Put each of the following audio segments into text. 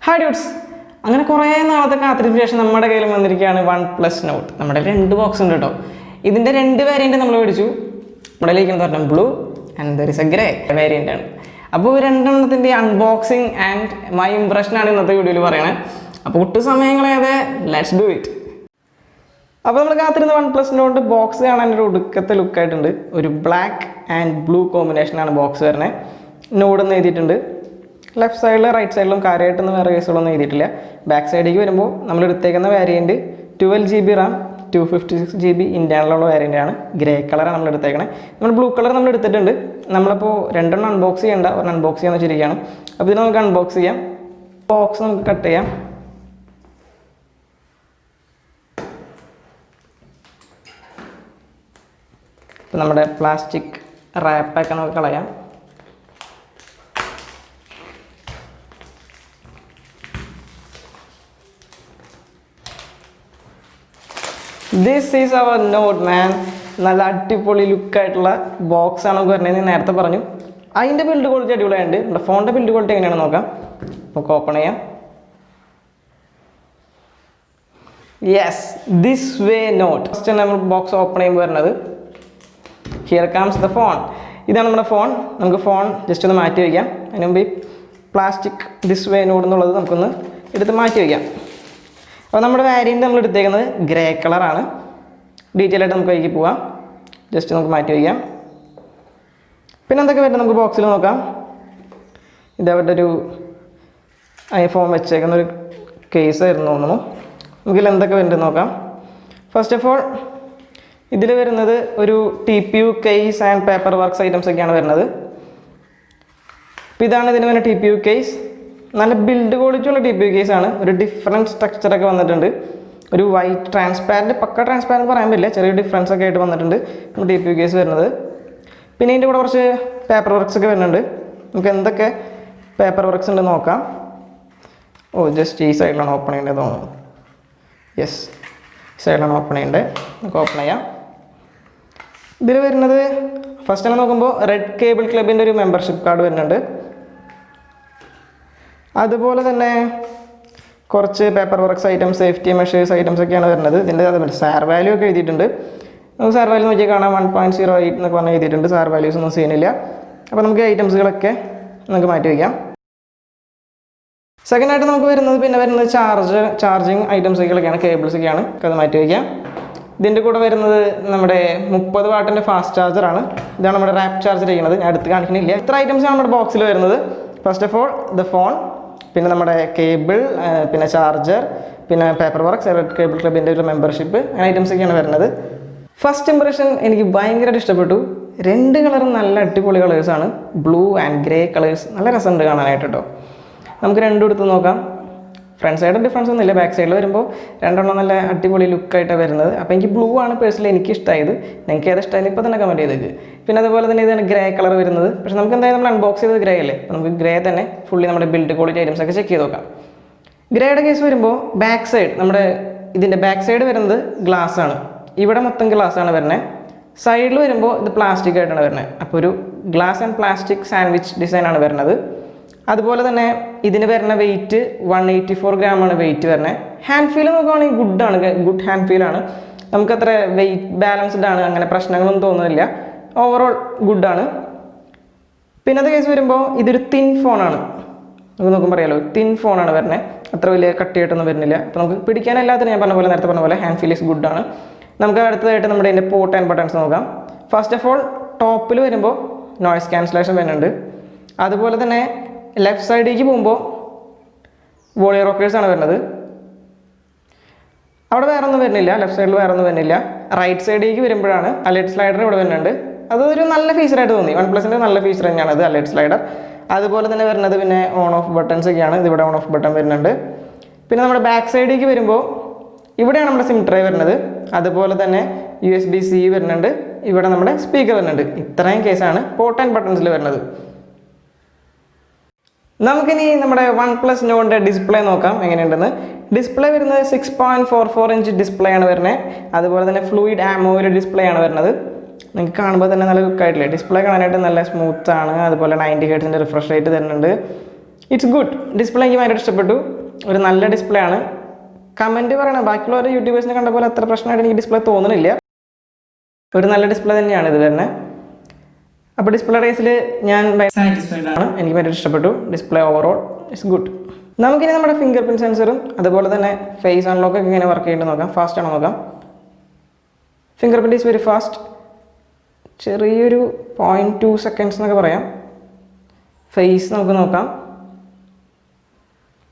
Hi ഡ്യൂട്സ്, അങ്ങനെ കുറേ നാളത്തെ കാത്തിരിപ്പിന് ശേഷം നമ്മുടെ കയ്യിൽ വന്നിരിക്കുകയാണ് OnePlus Note. നമ്മുടെ 2 ബോക്സ് ഉണ്ട് കേട്ടോ. ഇതിൻ്റെ 2 വേരിയൻറ്റ് നമ്മൾ മേടിച്ചു. നമ്മുടെ കയ്യിലേക്ക് പറഞ്ഞാൽ blue and there is A grey variant ആണ്. അപ്പോൾ രണ്ടെണ്ണത്തിൻ്റെ അൺബോക്സിങ് ആൻഡ് മൈ ഇംപ്രഷനാണ് ഇന്നത്തെ വീഡിയോയിൽ പറയണത്. അപ്പോൾ ഒട്ടും സമയങ്ങളേതെ ലെറ്റ്സ് ഡു ഇറ്റ്. അപ്പോൾ നമ്മൾ കാത്തിരുന്ന OnePlus Note ബോക്സ് കാണാൻ ഒരു ഒടുക്കത്തെ ലുക്കായിട്ടുണ്ട്. ഒരു ബ്ലാക്ക് ആൻഡ് ബ്ലൂ കോമ്പിനേഷനാണ് ബോക്സ് വരുന്നത്. നോഡ് എന്ന് എഴുതിയിട്ടുണ്ട്. ലെഫ്റ്റ് സൈഡിലും റൈറ്റ് സൈഡിലും കാര്യമായിട്ടൊന്നും വേറെ കേസുകളൊന്നും എഴുതിയിട്ടില്ല. ബാക്ക് സൈഡിലേക്ക് വരുമ്പോൾ നമ്മൾ എടുത്തേക്കുന്ന വേരിയൻറ്റ് 12GB RAM 256GB ഇൻറ്റേർണലുള്ള വേരിയൻ്റാണ്. ഗ്രേ കളറാണ് നമ്മൾ എടുത്തേക്കണേ. നമ്മൾ ബ്ലൂ കളർ നമ്മൾ എടുത്തിട്ടുണ്ട്. നമ്മളിപ്പോൾ രണ്ടെണ്ണം അൺബോക്സ് ചെയ്യേണ്ട ഒരു അൺബോക്സ് ചെയ്യാന്ന് വെച്ചിരിക്കുകയാണ്. അപ്പോൾ ഇതിന് നമുക്ക് അൺബോക്സ് ചെയ്യാം. ബോക്സ് നമുക്ക് കട്ട് ചെയ്യാം. ഇപ്പോൾ നമ്മുടെ പ്ലാസ്റ്റിക് റാപ്പൊക്കെ നമുക്ക് കളയാം. ദിസ് ഈസ് അവർ നോട്ട് മാൻ. നല്ല അടിപൊളി ലുക്കായിട്ടുള്ള ബോക്സാണ് നമുക്ക് വരുന്നത്. ഞാൻ നേരത്തെ പറഞ്ഞു അതിൻ്റെ ബിൽഡ് ക്വാളിറ്റി അടിപൊളിയായിട്ട്. നമ്മുടെ ഫോണിൻ്റെ ബിൽഡ് ക്വാളിറ്റി എങ്ങനെയാണെന്ന് നോക്കാം. നമുക്ക് ഓപ്പൺ ചെയ്യാം. Yes, this way not. First നമ്മൾ ബോക്സ് ഓപ്പൺ ചെയ്യുമ്പോൾ വരുന്നത് ഹിയർ കംസ് ദ ഫോൺ. ഇതാണ് നമ്മുടെ ഫോൺ. നമുക്ക് ഫോൺ ജസ്റ്റ് ഒന്ന് മാറ്റി വയ്ക്കാം. അതിന് മുമ്പ് ഈ പ്ലാസ്റ്റിക് ദിസ് വേ നോട്ട് എന്നുള്ളത് നമുക്കൊന്ന് എടുത്ത് മാറ്റി വയ്ക്കാം. അപ്പോൾ നമ്മുടെ വേരിയൻ്റ് നമ്മൾ എടുത്തേക്കുന്നത് ഗ്രേ കളറാണ്. ഡീറ്റെയിൽ ആയിട്ട് നമുക്ക് അതിലേക്ക് പോവാം. ജസ്റ്റ് നമുക്ക് മാറ്റി വയ്ക്കാം. പിന്നെ എന്തൊക്കെ വരുന്നത് നമുക്ക് ബോക്സിൽ നോക്കാം. ഇതവരുടെ ഒരു ഐഫോൺ വെച്ചേക്കുന്ന ഒരു കേസായിരുന്നു തോന്നുന്നു. നമുക്കിതിൽ എന്തൊക്കെ വരുന്നത് നോക്കാം. ഫസ്റ്റ് ഓഫ് ഓൾ ഇതിൽ വരുന്നത് ഒരു TPU case and paper works items ഒക്കെയാണ് വരുന്നത്. അപ്പോൾ ഇതാണ് ഇതിന് വരുന്ന TPU കേസ്. നല്ല ബിൽഡ് ക്വാളിറ്റി ഉള്ള TPU കേസാണ്. ഒരു ഡിഫറെൻറ്റ് സ്ട്രക്ചറൊക്കെ വന്നിട്ടുണ്ട്. ഒരു വൈറ്റ് ട്രാൻസ്പാരൻറ്റ്, പക്ക ട്രാൻസ്പാരൻറ്റ് പറയാൻ പറ്റില്ല, ചെറിയ ഡിഫറൻസ് ഒക്കെ ആയിട്ട് വന്നിട്ടുണ്ട് നമ്മുടെ TPU കേസ് വരുന്നത്. പിന്നെ ഇതിൻ്റെ കൂടെ കുറച്ച് പേപ്പർ വർക്ക്സ് ഒക്കെ വരുന്നുണ്ട്. നമുക്ക് എന്തൊക്കെ പേപ്പർ വർക്ക്സ് ഉണ്ടെന്ന് നോക്കാം. ജസ്റ്റ് ഈ സൈഡിലാണ് ഓപ്പൺ ചെയ്യേണ്ടത് തോന്നുന്നു. യെസ്, ഈ സൈഡിലാണ് ഓപ്പൺ ചെയ്യേണ്ടത്. നമുക്ക് ഓപ്പൺ ചെയ്യാം. ഇതിൽ വരുന്നത് ഫസ്റ്റ് തന്നെ നോക്കുമ്പോൾ റെഡ് കേബിൾ ക്ലബിൻ്റെ ഒരു മെമ്പർഷിപ്പ് കാർഡ് വരുന്നുണ്ട്. അതുപോലെ തന്നെ കുറച്ച് paper works items, safety measures items ഒക്കെയാണ് വരുന്നത്. ഇതിൻ്റെ അതുപോലെ സാർ വാല്യൂ ഒക്കെ എഴുതിയിട്ടുണ്ട്. നമുക്ക് സാർ വാല്യൂ നോക്കിയാൽ കാണാം 1.08 എന്നൊക്കെ പറഞ്ഞ് എഴുതിയിട്ടുണ്ട്. സാർ വാല്യൂസ് ഒന്നും സീനില്ല. അപ്പോൾ നമുക്ക് ഐറ്റംസുകളൊക്കെ നമുക്ക് മാറ്റി വയ്ക്കാം. സെക്കൻഡായിട്ട് നമുക്ക് വരുന്നത് പിന്നെ വരുന്നത് ചാർജിങ് ഐറ്റംസൊക്കെയാണ്, കേബിൾസൊക്കെയാണ്. അത് മാറ്റി വയ്ക്കാം. ഇതിൻ്റെ കൂടെ വരുന്നത് നമ്മുടെ 30 വാട്ടിൻ്റെ ഫാസ്റ്റ് ചാർജറാണ്. ഇതാണ് നമ്മുടെ റാപ്പ് ചാർജർ ചെയ്യുന്നത്. ഞാൻ അടുത്ത് കാണിക്കുന്നില്ല. ഇത്ര ഐറ്റംസാണ് നമ്മുടെ ബോക്സിൽ വരുന്നത്. First of all the phone, പിന്നെ നമ്മുടെ കേബിൾ, പിന്നെ ചാർജർ, പിന്നെ പേപ്പർ വർക്ക്സ്, റെഡ് കേബിൾ ക്ലബിൻ്റെ ഒരു മെമ്പർഷിപ്പ്, അങ്ങനെ ഐറ്റംസൊക്കെയാണ് വരുന്നത്. ഫസ്റ്റ് ഇംപ്രഷൻ എനിക്ക് ഭയങ്കരമായിട്ട് ഇഷ്ടപ്പെട്ടു. 2 കളറും നല്ല അടിപൊളി കളേഴ്സാണ്. ബ്ലൂ ആൻഡ് ഗ്രേ കളേഴ്സ് നല്ല രസമുണ്ട് കാണാനായിട്ട് കേട്ടോ. നമുക്ക് രണ്ടും എടുത്ത് നോക്കാം. ഫ്രണ്ട് സൈഡ് ഡിഫറൻസ് ഒന്നുമില്ല. ബാക്ക് സൈഡിൽ വരുമ്പോൾ രണ്ടെണ്ണം നല്ല അടിപൊളി ലുക്കായിട്ടാണ് വരുന്നത്. അപ്പോൾ എനിക്ക് ബ്ലൂ ആണ് പേഴ്സണലി എനിക്ക് ഇഷ്ടമായത്. നിങ്ങൾക്ക് ഏത് ഇഷ്ടമായാലും ഇപ്പോൾ തന്നെ കമൻറ്റ് ചെയ്തേക്ക്. പിന്നെ അതുപോലെ തന്നെ ഇതാണ് ഗ്രേ കളർ വരുന്നത്. പക്ഷേ നമുക്ക് എന്തായാലും നമ്മൾ അൺബോക്സ് ചെയ്തത് ഗ്രേ അല്ലേ. അപ്പോൾ നമുക്ക് ഗ്രേ തന്നെ ഫുള്ളി നമ്മുടെ ബിൽഡ് ക്വാളിറ്റി ഐറ്റംസ് ഒക്കെ ചെക്ക് ചെയ്ത് നോക്കാം. ഗ്രേയുടെ കേസ് വരുമ്പോൾ ബാക്ക് സൈഡ്, നമ്മുടെ ഇതിൻ്റെ ബാക്ക് സൈഡ് വരുന്നത് ഗ്ലാസ് ആണ്. ഇവിടെ മൊത്തം ഗ്ലാസ് ആണ് വരുന്നത്. സൈഡിൽ വരുമ്പോൾ ഇത് പ്ലാസ്റ്റിക് ആയിട്ടാണ് വരുന്നത്. അപ്പോൾ ഒരു ഗ്ലാസ് ആൻഡ് പ്ലാസ്റ്റിക് സാൻഡ്വിച്ച് ഡിസൈനാണ് വരുന്നത്. അതുപോലെ തന്നെ ഇതിന് വരുന്ന വെയിറ്റ് 184 ഗ്രാമാണ് വെയിറ്റ് വരുന്നത്. ഹാൻഡ് ഫീൽ നോക്കുകയാണെങ്കിൽ ഗുഡാണ്, ഗുഡ് ഹാൻഡ് ഫീലാണ്. നമുക്കത്ര വെയിറ്റ് ബാലൻസ്ഡ് ആണ്, അങ്ങനെ പ്രശ്നങ്ങളൊന്നും തോന്നുന്നില്ല. ഓവറോൾ ഗുഡാണ്. പിന്നത്തെ കേസ് വരുമ്പോൾ ഇതൊരു തിൻ ഫോണാണ്. നമുക്ക് നോക്കുമ്പോൾ അറിയാലോ, തിൻ ഫോണാണ് വരുന്നത്. അത്ര വലിയ കട്ടിയായിട്ടൊന്നും വരുന്നില്ല. അപ്പോൾ നമുക്ക് പിടിക്കാൻ എല്ലാത്തിനും ഞാൻ പറഞ്ഞ പോലെ, നേരത്തെ പറഞ്ഞ പോലെ ഹാൻഡ് ഫീൽ ഈസ് ഗുഡാണ്. നമുക്ക് അടുത്തതായിട്ട് നമ്മുടെ ഇതിൻ്റെ പോർട്ട് ആൻഡ് ബട്ടൺസ് നോക്കാം. ഫസ്റ്റ് ഓഫ് ഓൾ ടോപ്പിൽ വരുമ്പോൾ നോയ്സ് ക്യാൻസലേഷൻ വരുന്നുണ്ട്. അതുപോലെ തന്നെ ലെഫ്റ്റ് സൈഡിലേക്ക് പോകുമ്പോൾ വോളിയം റോക്കേഴ്സാണ് വരുന്നത്. അവിടെ വേറെ ഒന്നും വരുന്നില്ല. ലെഫ്റ്റ് സൈഡിൽ വേറെ ഒന്നും വരുന്നില്ല. റൈറ്റ് സൈഡിലേക്ക് വരുമ്പോഴാണ് അലേർട്ട് സ്ലൈഡർ ഇവിടെ വരുന്നുണ്ട്. അതൊരു നല്ല ഫീച്ചറായിട്ട് തോന്നി. OnePlusൻ്റെ നല്ല ഫീച്ചർ തന്നെയാണ് അത്, അലേർട്ട് സ്ലൈഡർ. അതുപോലെ തന്നെ വരുന്നത് പിന്നെ ഓൺ ഓഫ് ബട്ടൺസ് ഒക്കെയാണ്. ഇതിവിടെ ഓൺ ഓഫ് ബട്ടൺ വരുന്നുണ്ട്. പിന്നെ നമ്മുടെ ബാക്ക് സൈഡിലേക്ക് വരുമ്പോൾ ഇവിടെയാണ് നമ്മുടെ സിം ട്രേ വരുന്നത്. അതുപോലെ തന്നെ USB-C വരുന്നുണ്ട്. ഇവിടെ നമ്മുടെ സ്പീക്കർ വരുന്നുണ്ട്. ഇത്രയും കേസാണ് പോർട്ട് ആൻഡ് ബട്ടൺസിൽ വരുന്നത്. നമുക്കിനി നമ്മുടെ OnePlus Note ഡിസ്പ്ലേ നോക്കാം എങ്ങനെയുണ്ടെന്ന്. ഡിസ്പ്ലേ വരുന്നത് 6.44 ഇഞ്ച് ഡിസ്പ്ലേ ആണ് വരുന്നത്. അതുപോലെ തന്നെ ഫ്ലൂയിഡ് AMOLED ഡിസ്പ്ലേ ആണ് വരുന്നത്. നിങ്ങൾക്ക് കാണുമ്പോൾ തന്നെ നല്ല ലുക്കായിട്ടില്ലേ. ഡിസ്പ്ലേ കാണാനായിട്ട് നല്ല സ്മൂത്ത് ആണ്. അതുപോലെ 90 ഹെർട്സിൻ്റെ റിഫ്രഷ് റേറ്റ് തരുന്നുണ്ട്. It's good. ഡിസ്പ്ലേ എനിക്ക് ഭയങ്കര ഇഷ്ടപ്പെട്ടു. ഒരു നല്ല ഡിസ്പ്ലേ ആണ്. കമൻറ്റ് പറയണം, ബാക്കിയുള്ളവർ യൂട്യൂബേഴ്സിനെ കണ്ട പോലെ അത്ര പ്രശ്നമായിട്ട് എനിക്ക് ഡിസ്പ്ലേ തോന്നുന്നില്ല. ഒരു നല്ല ഡിസ്പ്ലേ തന്നെയാണ് ഇത് തന്നെ. അപ്പോൾ ഡിസ്പ്ലേ റേസിൽ ഞാൻ സാറ്റിസ്ഫൈഡ് ആണ്. എനിക്ക് ഭയങ്കര ഇഷ്ടപ്പെട്ടു. Display overall it's good. നമുക്കിനി നമ്മുടെ ഫിംഗർ പ്രിൻറ്റ് സെൻസറും അതുപോലെ തന്നെ ഫേസ് അൺലോക്ക് ഒക്കെ ഇങ്ങനെ വർക്ക് ചെയ്യുന്നത് നോക്കാം. ഫാസ്റ്റ് ആണോ നോക്കാം. Fingerprint is very fast. ചെറിയൊരു 0.2 സെക്കൻഡ്സ് എന്നൊക്കെ പറയാം. ഫേസ് നമുക്ക് നോക്കാം.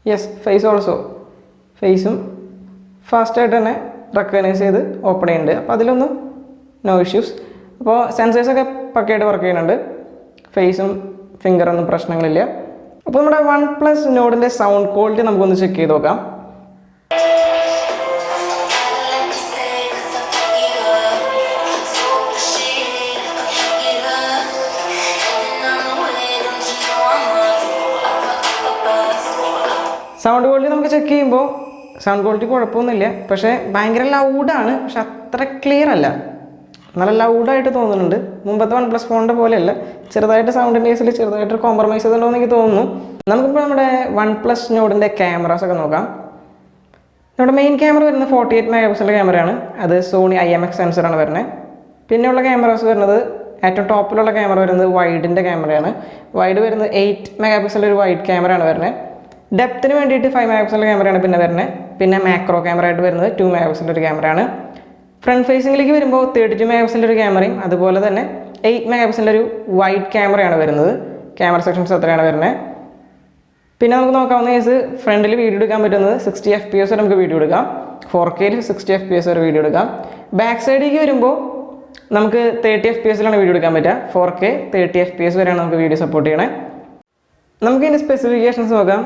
Yes, face also. ഫേസും ഫാസ്റ്റായിട്ട് തന്നെ റെക്കഗ്നൈസ് ചെയ്ത് ഓപ്പൺ ചെയ്യുന്നുണ്ട്. അപ്പോൾ അതിലൊന്നും നോ ഇഷ്യൂസ്. അപ്പോൾ സെൻസേഴ്സൊക്കെ പക്കയായിട്ട് വർക്ക് ചെയ്യുന്നുണ്ട്. ഫേസും ഫിംഗറൊന്നും പ്രശ്നങ്ങളില്ല. അപ്പോൾ നമ്മുടെ OnePlus നോഡിൻ്റെ സൗണ്ട് ക്വാളിറ്റി നമുക്കൊന്ന് ചെക്ക് ചെയ്ത് നോക്കാം. സൗണ്ട് ക്വാളിറ്റി നമുക്ക് ചെക്ക് ചെയ്യുമ്പോൾ സൗണ്ട് ക്വാളിറ്റി കുഴപ്പമൊന്നുമില്ല. പക്ഷേ ഭയങ്കര ലൗഡാണ്. പക്ഷെ അത്ര ക്ലിയർ അല്ല. നല്ല ലൗഡായിട്ട് തോന്നുന്നുണ്ട്. മുമ്പത്തെ OnePlus ഫോണിൻ്റെ പോലെയല്ല. ചെറുതായിട്ട് സൗണ്ടിൻ്റെ കേസിൽ ചെറുതായിട്ട് കോംപ്രമൈസ് ചെയ്തിട്ടുണ്ടോ എന്ന് എനിക്ക് തോന്നുന്നു. നമുക്കിപ്പോൾ നമ്മുടെ OnePlus നോഡിൻ്റെ ക്യാമറാസൊക്കെ നോക്കാം. നമ്മുടെ മെയിൻ ക്യാമറ വരുന്നത് 48 മെഗാ പിക്സലിൻ്റെ ക്യാമറയാണ്. അത് സോണി IMX സെൻസറാണ് വരുന്നത്. പിന്നെയുള്ള ക്യാമറാസ് വരുന്നത് ഏറ്റവും ടോപ്പിലുള്ള ക്യാമറ വരുന്നത് വൈഡിൻ്റെ ക്യാമറയാണ്. വൈഡ് വരുന്നത് 8 മെഗാ പിക്സലിൻ്റെ ഒരു വൈഡ് ക്യാമറയാണ് വരുന്നത്. ഡെപ്തിന് വേണ്ടിയിട്ട് 5 മെഗാ പിക്സലിൻ്റെ ക്യാമറയാണ് പിന്നെ വരുന്നത്. പിന്നെ മാക്രോ ക്യാമറ ആയിട്ട് വരുന്നത് 2 മെഗാ പിക്സലിൻ്റെ ഒരു ക്യാമറയാണ്. ഫ്രണ്ട് ഫേസിംഗിലേക്ക് വരുമ്പോൾ 32 മെഗാ പിക്സലിൻ്റെ ഒരു ക്യാമറയും അതുപോലെ തന്നെ 8 മെഗാ പിക്സലിൻ്റെ ഒരു വൈഡ് ക്യാമറയാണ് വരുന്നത്. ക്യാമറ സെക്ഷൻസ് അത്രയാണ് വരുന്നത്. പിന്നെ നമുക്ക് നോക്കാവുന്ന കേസ് ഫ്രണ്ടിൽ വീഡിയോ എടുക്കാൻ പറ്റുന്നത് 60 FPS വരെ നമുക്ക് വീഡിയോ എടുക്കാം. 4K 60 FPS വരെ വീഡിയോ എടുക്കാം. ബാക്ക് സൈഡിലേക്ക് വരുമ്പോൾ നമുക്ക് 30 FPS വീഡിയോ എടുക്കാൻ പറ്റുക. 4K 30 FPS വരെയാണ് നമുക്ക് വീഡിയോ സപ്പോർട്ട് ചെയ്യണേ. നമുക്ക് ഇതിൻ്റെ സ്പെസിഫിക്കേഷൻസ് നോക്കാം.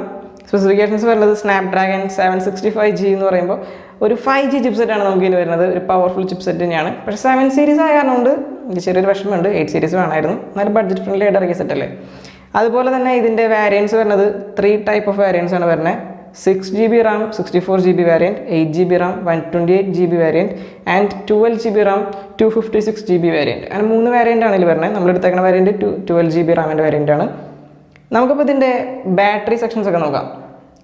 സ്പെസിഫിക്കേഷൻസ് വരുന്നത് സ്നാപ്ഡ്രാഗൺ 765G എന്ന് പറയുമ്പോൾ ഒരു 5G ചിപ്സെറ്റാണ് നമുക്ക് ഇതിന് വരുന്നത്. ഒരു പവർഫുൾ ചിപ്സെറ്റ് തന്നെയാണ്. പക്ഷേ 7 സീരീസ് ആയ കാരണം കൊണ്ട് എനിക്ക് ചെറിയൊരു വിഷമമുണ്ട്. 8 സീരീസ് വേണമായിരുന്നു. എന്നാലും ബഡ്ജറ്റ് ഫ്രണ്ട്ലി ആയിട്ട് ഇറങ്ങിയ സെറ്റല്ലേ. അതുപോലെ തന്നെ ഇതിൻ്റെ വാരിയൻസ് വരുന്നത് 3 ടൈപ്പ് ഓഫ് വാരിയൻസ് ആണ് വരുന്നത്. 6GB RAM 64GB variant, 8GB RAM 128GB variant and 12GB RAM 256GB variant. അങ്ങനെ 3 വാരിയൻ്റ് ആണ് ഇതിൽ വരുന്നത്. നമ്മളെടുത്തേക്കുന്ന വാരിയൻറ്റ് 12GB റാമിൻ്റെ വാരിയൻ്റ് ആണ്. നമുക്കിപ്പോൾ ഇതിൻ്റെ ബാറ്ററി സെക്ഷൻസ് ഒക്കെ നോക്കാം.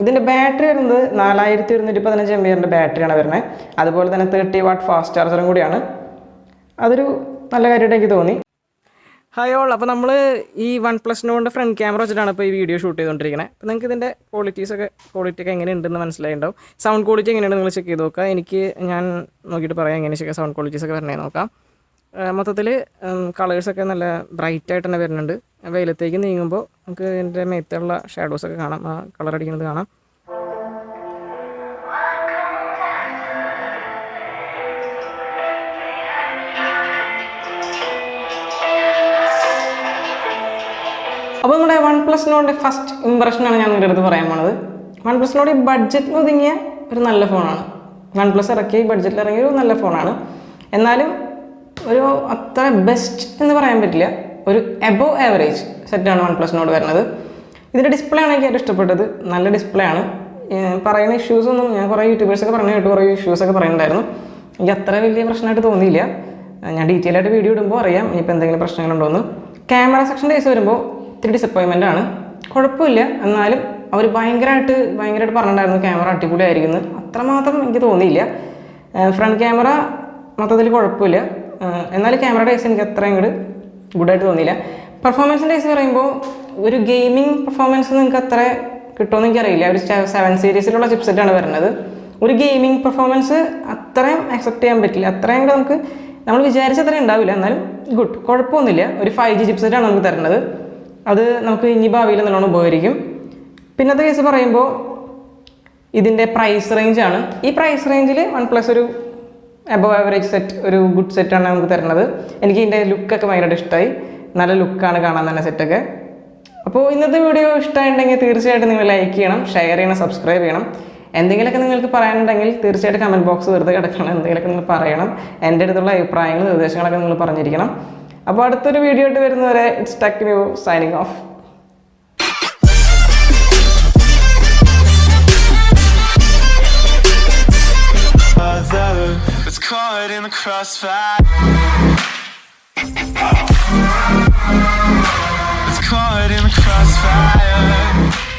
ഇതിൻ്റെ ബാറ്ററി വരുന്നത് 4115 mAh ബാറ്ററിയാണ് വരുന്നത്. അതുപോലെ തന്നെ 30 വാട്ട് ഫാസ്റ്റ് ചാർജറും കൂടിയാണ്. അതൊരു നല്ല കാര്യമായിട്ട് എനിക്ക് തോന്നി. ഹായ് ഓൾ, അപ്പോൾ നമ്മൾ ഈ OnePlus നോഡിൻ്റെ ഫ്രണ്ട് ക്യാമറ വെച്ചിട്ടാണ് ഇപ്പോൾ ഈ വീഡിയോ ഷൂട്ട് ചെയ്തുകൊണ്ടിരിക്കുന്നത്. അപ്പോൾ നിങ്ങൾക്ക് ഇതിൻ്റെ ക്വാളിറ്റി ഒക്കെ എങ്ങനെയുണ്ടെന്ന് മനസ്സിലായിട്ടുണ്ടാവും. സൗണ്ട് ക്വാളിറ്റി എങ്ങനെയുണ്ട് നിങ്ങൾ ചെക്ക് ചെയ്ത് നോക്കുക. ഞാൻ നോക്കിയിട്ട് പറയാം എങ്ങനെയൊക്കെ സൗണ്ട് ക്വാളിറ്റീസൊക്കെ വരണേ നോക്കാം. മൊത്തത്തിൽ കളേഴ്സൊക്കെ നല്ല ബ്രൈറ്റായിട്ട് തന്നെ വരുന്നുണ്ട്. വെയിലത്തേക്ക് നീങ്ങുമ്പോൾ നമുക്ക് ഇതിൻ്റെ മേത്തുള്ള ഷാഡോസൊക്കെ കാണാം. ആ കളർ അടിക്കുന്നത് കാണാം. അപ്പോൾ നമ്മുടെ OnePlus നോഡിൻ്റെ ഫസ്റ്റ് ഇംപ്രഷനാണ് ഞാൻ നിങ്ങളുടെ അടുത്ത് പറയാൻ പോണത്. OnePlus നോഡ് ഈ ബഡ്ജറ്റിൽ ഒതുങ്ങിയ ഒരു നല്ല ഫോണാണ്. OnePlus ഇറക്കി ബഡ്ജറ്റിൽ ഇറങ്ങിയ ഒരു നല്ല ഫോണാണ്. എന്നാലും ഒരു അത്ര ബെസ്റ്റ് എന്ന് പറയാൻ പറ്റില്ല. ഒരു എബോവ് ആവറേജ് സെറ്റാണ് OnePlus നോഡ് വരുന്നത്. ഇതിൻ്റെ ഡിസ്പ്ലേ ആണ് എനിക്ക് ഏറ്റവും ഇഷ്ടപ്പെട്ടത്. നല്ല ഡിസ്പ്ലേ ആണ്. പറയുന്ന ഇഷ്യൂസൊന്നും ഞാൻ കുറേ യൂട്യൂബേഴ്സൊക്കെ പറഞ്ഞു കേട്ട് കുറേ ഇഷ്യൂസൊക്കെ പറയുന്നുണ്ടായിരുന്നു. എനിക്ക് അത്ര വലിയ പ്രശ്നമായിട്ട് തോന്നിയില്ല. ഞാൻ ഡീറ്റെയിൽ ആയിട്ട് വീഡിയോ ഇടുമ്പോൾ അറിയാം ഇനിയിപ്പോൾ എന്തെങ്കിലും പ്രശ്നങ്ങളുണ്ടോയെന്ന്. ക്യാമറ സെക്ഷൻ്റെ കേസ് വരുമ്പോൾ ഇത്തിരി ഡിസപ്പോയിൻമെൻ്റ് ആണ്. കുഴപ്പമില്ല, എന്നാലും അവർ ഭയങ്കരമായിട്ട് പറഞ്ഞിട്ടുണ്ടായിരുന്നു ക്യാമറ അടിപൊളിയായിരിക്കുന്നു. അത്രമാത്രം എനിക്ക് തോന്നിയില്ല. ഫ്രണ്ട് ക്യാമറ മൊത്തത്തിൽ കുഴപ്പമില്ല. എന്നാലും ക്യാമറയുടെ കേസ് എനിക്ക് അത്ര അങ്ങോട്ട് ഗുഡായിട്ട് തോന്നിയില്ല. പെർഫോമൻസിൻ്റെ കേസ് പറയുമ്പോൾ ഒരു ഗെയിമിംഗ് പെർഫോമൻസ് നിങ്ങൾക്ക് അത്ര കിട്ടുമെന്ന് എനിക്കറിയില്ല. ഒരു 7 സീരീസിലുള്ള ചിപ്സെറ്റാണ് വരുന്നത്. ഒരു ഗെയിമിംഗ് പെർഫോമൻസ് അത്രയും അക്സെപ്റ്റ് ചെയ്യാൻ പറ്റില്ല. അത്രയും കൂടെ നമ്മൾ വിചാരിച്ച അത്രയും ഉണ്ടാവില്ല. എന്നാലും ഗുഡ്, കുഴപ്പമൊന്നുമില്ല. ഒരു 5G ചിപ്സെറ്റാണ് നമുക്ക് തരുന്നത്. അത് നമുക്ക് ഇനി ഭാവിയിൽ നല്ലോണം ഉപകരിക്കും. പിന്നത്തെ കേസ് പറയുമ്പോൾ ഇതിൻ്റെ പ്രൈസ് റേഞ്ചാണ്. ഈ പ്രൈസ് റേഞ്ചിൽ OnePlus ഒരു എബോവ് ആവറേജ് സെറ്റ്, ഒരു ഗുഡ് സെറ്റാണ് നമുക്ക് തരുന്നത്. എനിക്ക് ഇതിൻ്റെ ലുക്കൊക്കെ ഭയങ്കരമായിട്ട് ഇഷ്ടമായി. നല്ല ലുക്കാണ് കാണാൻ തന്നെ സെറ്റൊക്കെ. അപ്പോൾ ഇന്നത്തെ വീഡിയോ ഇഷ്ടമായിട്ടുണ്ടെങ്കിൽ തീർച്ചയായിട്ടും നിങ്ങൾ ലൈക്ക് ചെയ്യണം, ഷെയർ ചെയ്യണം, സബ്സ്ക്രൈബ് ചെയ്യണം. എന്തെങ്കിലുമൊക്കെ നിങ്ങൾക്ക് പറയാനുണ്ടെങ്കിൽ തീർച്ചയായിട്ടും കമൻറ്റ് ബോക്സ് വെറുതെ കിടക്കണം. എന്തെങ്കിലുമൊക്കെ നിങ്ങൾ പറയണം. എൻ്റെ അടുത്തുള്ള അഭിപ്രായങ്ങൾ നിർദ്ദേശങ്ങളൊക്കെ നിങ്ങൾ പറഞ്ഞിരിക്കണം. അപ്പോൾ അടുത്തൊരു വീഡിയോ ആയിട്ട് വരുന്നവരെ it's tech new signing off. Caught in the crossfire. It's caught in the crossfire.